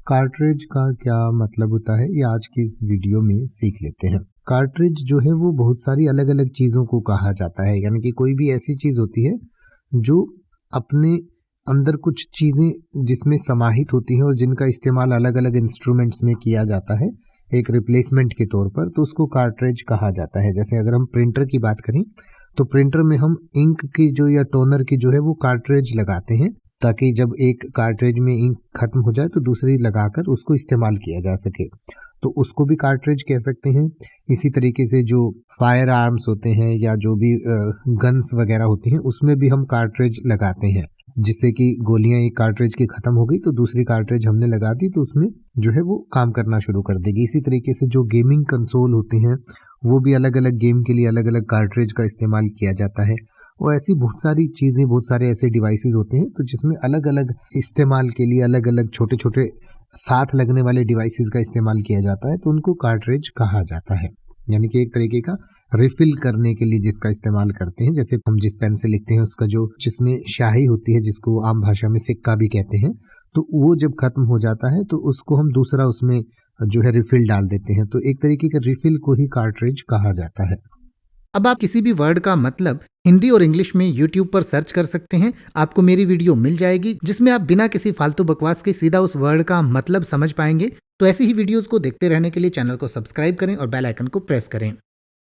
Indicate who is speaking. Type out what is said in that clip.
Speaker 1: Cartridge का क्या मतलब होता है ये आज की इस वीडियो में सीख लेते हैं। कार्ट्रिज जो है वो बहुत सारी अलग अलग चीज़ों को कहा जाता है, यानी कि कोई भी ऐसी चीज़ होती है जो अपने अंदर कुछ चीज़ें जिसमें समाहित होती हैं और जिनका इस्तेमाल अलग अलग इंस्ट्रूमेंट्स में किया जाता है एक रिप्लेसमेंट के तौर पर, तो उसको कार्ट्रिज कहा जाता है। जैसे अगर हम प्रिंटर की बात करें तो प्रिंटर में हम इंक की जो या टोनर की जो है वो कार्ट्रिज लगाते हैं, ताकि जब एक कार्ट्रिज में इंक खत्म हो जाए तो दूसरी लगाकर उसको इस्तेमाल किया जा सके, तो उसको भी कार्ट्रिज कह सकते हैं। इसी तरीके से जो फायर आर्म्स होते हैं या जो भी गन्स वगैरह होती हैं उसमें भी हम कार्ट्रिज लगाते हैं, जिससे कि गोलियां एक कार्ट्रिज की खत्म हो गई तो दूसरी कार्ट्रिज हमने लगा दी तो उसमें जो है वो काम करना शुरू कर देगी। इसी तरीके से जो गेमिंग कंसोल होते हैं वो भी अलग अलग गेम के लिए अलग अलग कार्ट्रिज का इस्तेमाल किया जाता है। और ऐसी बहुत सारी चीज़ें, बहुत सारे ऐसे डिवाइसेस होते हैं तो जिसमें अलग अलग इस्तेमाल के लिए अलग अलग छोटे छोटे साथ लगने वाले डिवाइसेस का इस्तेमाल किया जाता है, तो उनको कार्ट्रिज कहा जाता है। यानी कि एक तरीके का रिफिल करने के लिए जिसका इस्तेमाल करते हैं। जैसे हम जिस पेन से लिखते हैं उसका जो जिसमें स्याही होती है, जिसको आम भाषा में सिक्का भी कहते हैं, तो वो जब खत्म हो जाता है तो उसको हम दूसरा उसमें जो है रिफिल डाल देते हैं, तो एक तरीके का रिफिल को ही कार्ट्रिज कहा जाता है।
Speaker 2: अब आप किसी भी वर्ड का मतलब हिंदी और इंग्लिश में YouTube पर सर्च कर सकते हैं। आपको मेरी वीडियो मिल जाएगी जिसमें आप बिना किसी फालतू बकवास के सीधा उस वर्ड का मतलब समझ पाएंगे। तो ऐसी ही वीडियोस को देखते रहने के लिए चैनल को सब्सक्राइब करें और बेल आइकन को प्रेस करें।